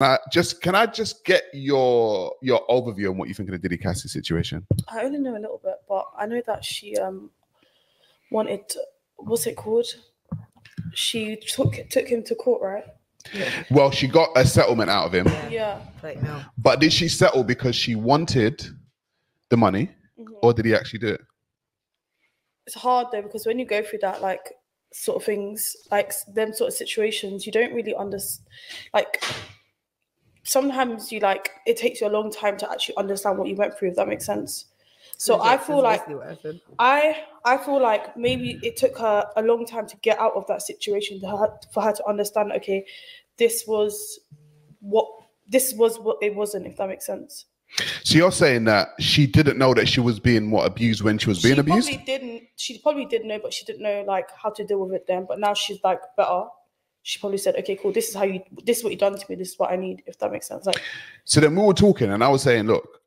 Can I just get your overview on what you think of the Diddy Cassie situation? I only know a little bit, but I know that she wanted, what's it called? She took him to court, right? Yeah. Well, she got a settlement out of him. Yeah. Right now. But did she settle because she wanted the money, or did he actually do it? It's hard though, because when you go through that like sort of things, like them sort of situations, you don't really understand. Like sometimes you like it takes you a long time to actually understand what you went through. If that makes sense. So I feel like I feel like maybe it took her a long time to get out of that situation for her to understand. Okay, this was what it wasn't. If that makes sense. So you're saying that she didn't know that she was being abused when she was being abused? She probably did know, but she didn't know like how to deal with it then. But now she's like better. She probably said, "Okay, cool. This is what you done to me. This is what I need." If that makes sense. Like. So then we were talking, and I was saying, look,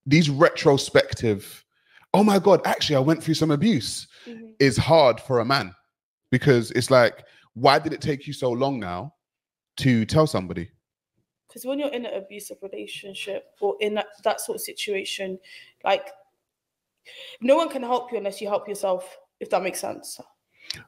these retrospective, oh my God, actually, I went through some abuse, is hard for a man, because it's like, why did it take you so long now to tell somebody? Because when you're in an abusive relationship or in that sort of situation, like no one can help you unless you help yourself, if that makes sense.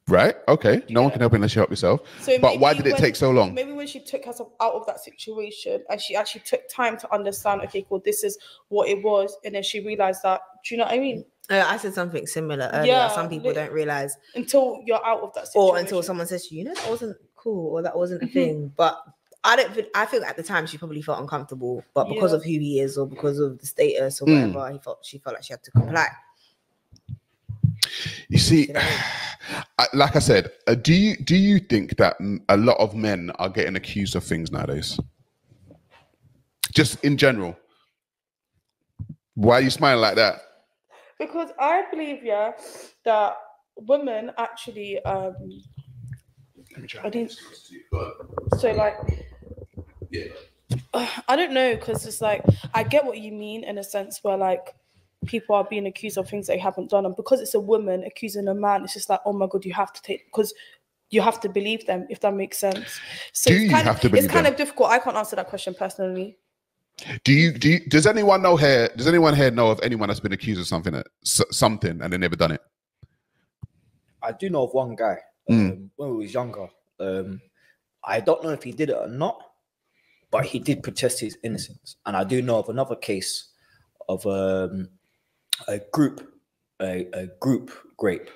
Right. Okay. No one can help you unless you help yourself. So but why did it take so long? Maybe when she took herself out of that situation and she actually took time to understand, okay, cool, this is what it was. And then she realized that, do you know what I mean? I said something similar earlier. Yeah, some people don't realize. Until you're out of that situation. Or until someone says to you, that wasn't cool or that wasn't a thing. But I feel at the time she probably felt uncomfortable. But because of who he is or because of the status or whatever, she felt like she had to comply. You see, like I said, do you think that a lot of men are getting accused of things nowadays? Just in general. Why are you smiling like that? Because I believe, that women actually, I don't know, because it's like, I get what you mean in a sense where like, people are being accused of things they haven't done, and because it's a woman accusing a man, it's just like, oh my God, you have to because you have to believe them, if that makes sense. So it's kind of difficult. I can't answer that question personally. Does anyone here know of anyone that's been accused of something and they never done it? I do know of one guy when we was younger. I don't know if he did it or not, but he did protest his innocence. And I do know of another case of a group rape,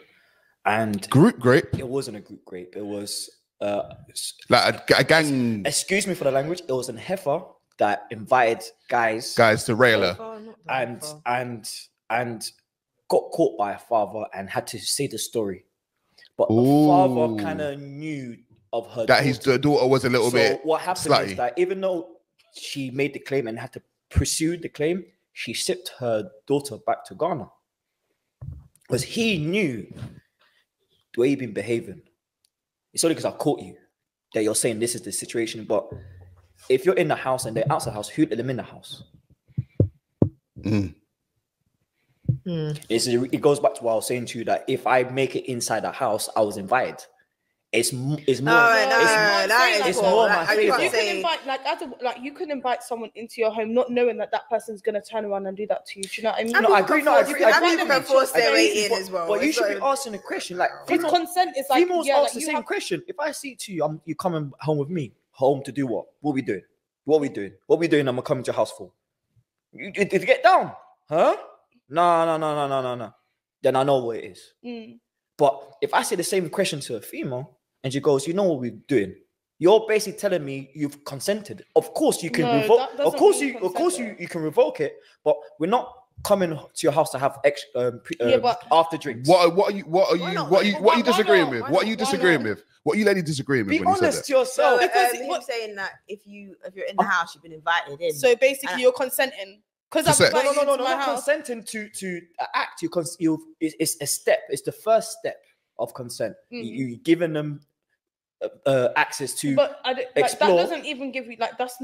and group rape. It wasn't a group rape. It was like a gang. Excuse me for the language. It was an heifer that invited guys to rail her, and got caught by a father and had to say the story. But the father kind of knew of her that his daughter was a little bit. What happened slutty. Is that even though she made the claim and had to pursue the claim, she shipped her daughter back to Ghana because he knew the way you've been behaving. It's only because I caught you that you're saying this is the situation. But if you're in the house and they're outside the house, who let them in the house? It goes back to what I was saying to you, that if I make it inside the house, I was invited. It's more. It's more my favorite. You can invite someone into your home not knowing that person is going to turn around and do that to you. Do you know what I mean? No, I agree. You can force their way in as well. But you should be asking a question. Like, consent is like, females ask the same question. If I say to you, you coming home with me, home to do what? What we doing? What we doing? I'm gonna come to your house for. You get down, huh? No. Then I know what it is. But if I say the same question to a female and she goes, you know what we're doing, you're basically telling me you've consented. Of course you can revoke. Of course you can revoke it. But we're not coming to your house to have extra after drinks. What are you disagreeing with? What are you disagreeing with? What are you ladies disagreeing with? Be honest to yourself. Because him saying that if you're in the house, you've been invited in. So basically, you're consenting. Because no, not consenting to act. It's a step. It's the first step of consent. You're giving them access to explore. That doesn't even give you that's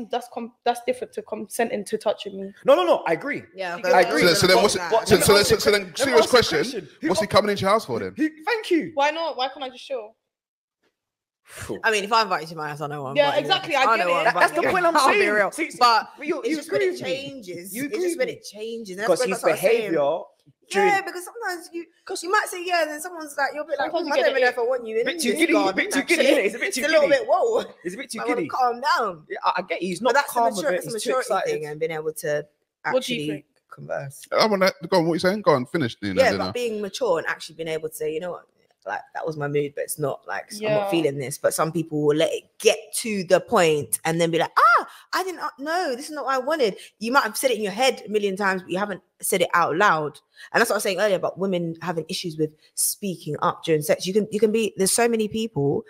different to consenting to touching me. No. I agree. Yeah, I agree. So then, serious question. What's he coming into your house for then? Thank you. Why not? Why can't I just show? I mean, if I invite you to my house, I know I'm Yeah, exactly. I get it. That's the point I'm I'll be saying. real. See, But you it's just when it agree with me. changes. You It's agree just with when me. it changes. And Because his that's what I was saying. behavior. Yeah, because sometimes you might say yeah, and then someone's like, you're a bit like, Sometimes you I get don't even it. know if I want you in Bit too this giddy, garden, bit too actually. giddy, innit? It's a bit too It's a little giddy. bit whoa. It's a bit too I want to giddy. calm down. Yeah, I get he's But not that's calm a with it. it's a He's too maturity excited. thing and being able to What do you actually think? converse. I want to go on. What you saying? Go on. Finish. Yeah, but being mature and actually being able to say, you know what, like that was my mood, but it's not like I'm not feeling this. But some people will let it get to the point and then be like, I didn't know this is not what I wanted. You might have said it in your head a million times, but you haven't said it out loud. And that's what I was saying earlier about women having issues with speaking up during sex. You can be, there's so many people.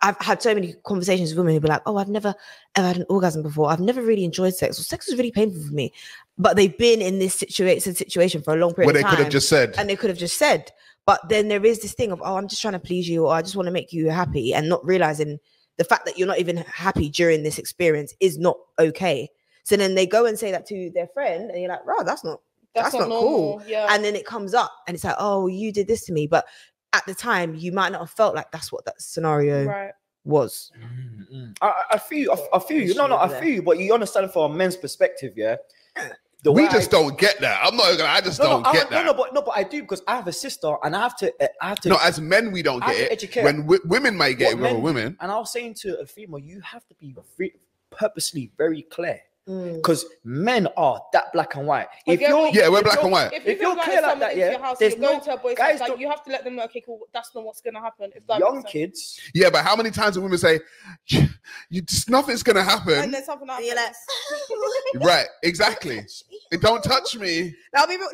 I've had so many conversations with women who be like, oh, I've never ever had an orgasm before. I've never really enjoyed sex. Or sex was really painful for me. But they've been in this situation for a long period of time. Where they could have just said. And they could have just said. But then there is this thing of, oh, I'm just trying to please you, or I just want to make you happy, and not realizing the fact that you're not even happy during this experience is not okay. So then they go and say that to their friend, and you're like, wow, that's not cool. Yeah. And then it comes up and it's like, oh, you did this to me. But at the time, you might not have felt like that's what that scenario was. I feel you. No, I feel you. But you understand from a men's perspective, yeah. We just don't get that. I'm not gonna. I just don't get that. No, but I do because I have a sister, and I have to. No, as men, we don't get it. Educate. When women might get it with women. And I was saying to a female, you have to be purposely very clear. Because men are that black and white. We're black and white. If you're clear like that, yeah, there's no to a boy's house, like, you have to let them know. Okay, cool. That's not what's gonna happen. If that young kids, yeah, but how many times do women say, "You just nothing's gonna happen," and then something happens. Like, right? Exactly. Don't touch me. Now, we have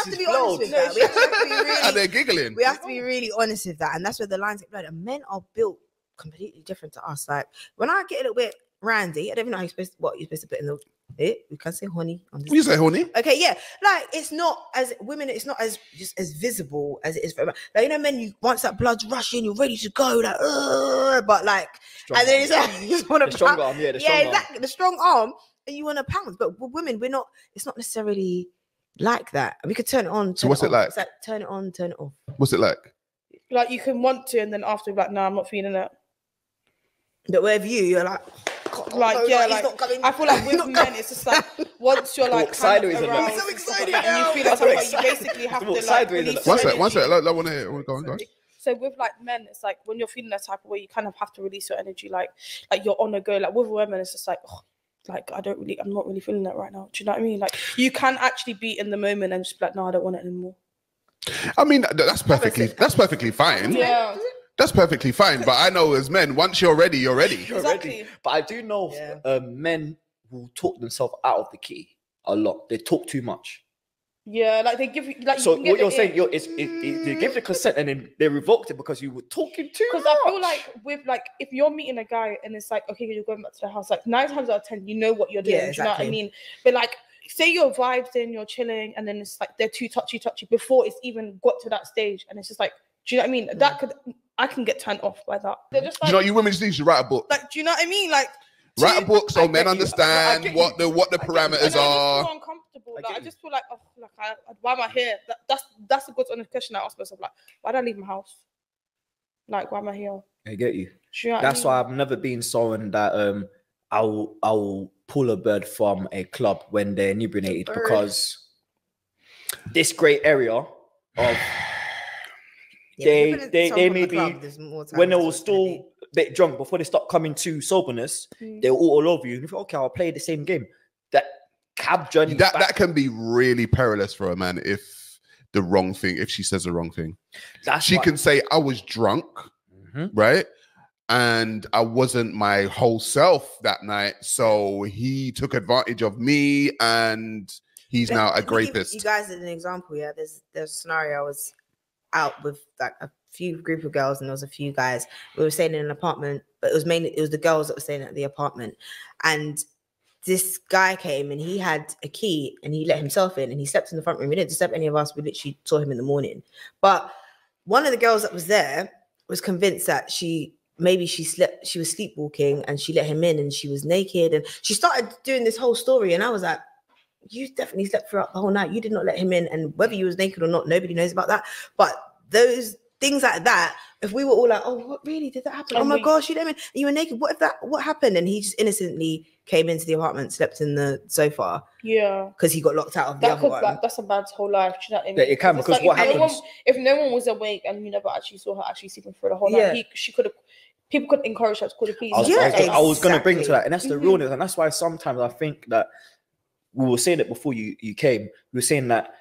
to be honest with that. We have to be really, and they're giggling. We have to be really honest with that, and that's where the lines get blurred. And men are built completely different to us. Like when I get a little bit randy, I don't even know how you're supposed to put in the it. We can say honey on this. You say honey? Okay, yeah. Like it's not as women, it's not as just as visible as it is for men. Like, you know, men, you once that blood's rushing, you're ready to go, like, but like, strong and then it's like you just want to strong arm, exactly, the strong arm, and you want to pounce. But with women, we're not. It's not necessarily like that. We could turn it on. So what's it like? It's like turn it on, turn it off. What's it like? Like you can want to, and then after, like, no, I'm not feeling it. But with you're like. Like I feel like with men it's just like once you're like sideways around, I'm so excited and you feel like you basically have to like release one your sec. energy. I want to hear. Go on. So with like men, it's like when you're feeling that type of way, you kind of have to release your energy, like you're on a go. Like with women, it's just like, like I'm not really feeling that right now. Do you know what I mean? Like you can actually be in the moment and just be like, no, I don't want it anymore. I mean, that's perfectly fine. Yeah. That's perfectly fine, but I know as men, once you're ready, you're ready. Exactly. But I do know men will talk themselves out of the key a lot. They talk too much. Yeah, like they give you like. So what you're saying, they give the consent and then they revoked it because you were talking too much. Because I feel like with like if you're meeting a guy and it's like, okay, you're going back to the house, like 9 times out of 10, you know what you're doing. Yeah, exactly. Do you know what I mean? But like, say your vibes in, you're chilling, and then it's like they're too touchy before it's even got to that stage, and it's just like, do you know what I mean? That I can get turned off by that. They're just like, do you know, you women just need to write a book. Like, do you know what I mean? Like, write a book so men understand what the parameters are. So uncomfortable. Like, I just feel like, why am I here? That's a good honest question I ask myself. Like, why did I leave my house? Like, why am I here? I get you. You know that's why I've never been someone that I'll pull a bird from a club when they're inebriated, because this grey area of they may be when they were still a bit drunk before they start coming to soberness, they're all over you. And you think, okay, I'll play the same game. That cab journey that can be really perilous for a man if she says the wrong thing. She can say, I was drunk, right? And I wasn't my whole self that night. So he took advantage of me and he's now a rapist. You guys did an example, yeah. There's a scenario. I was out with like a few group of girls and there was a few guys. We were staying in an apartment, but it was the girls that were staying at the apartment. And this guy came and he had a key and he let himself in and he slept in the front room. He didn't disturb any of us. We literally saw him in the morning. But one of the girls that was there was convinced that she was sleepwalking and she let him in and she was naked. And she started doing this whole story. And I was like, you definitely slept throughout the whole night. You did not let him in. And whether you was naked or not, nobody knows about that. But those things like that. If we were all like, oh, what really did that happen? Oh my gosh, you know, you were naked. What happened? And he just innocently came into the apartment, slept in the sofa. Yeah, because he got locked out of the other one. That's a man's whole life. Do you know what I mean? Yeah, it can, because like what happens if no one was awake and you never actually saw her actually sleeping for the whole night, people could encourage her to call the police. I was going to bring to that, and that's the realness, and that's why sometimes I think that we were saying it before you came. We were saying that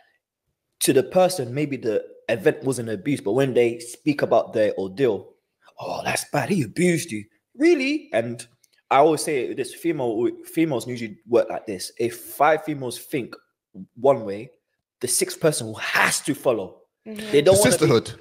to the person, maybe the event wasn't abuse, but when they speak about their ordeal, oh, that's bad. He abused you, really? And I always say this: females usually work like this. If 5 females think one way, the 6th person has to follow. They don't want sisterhood.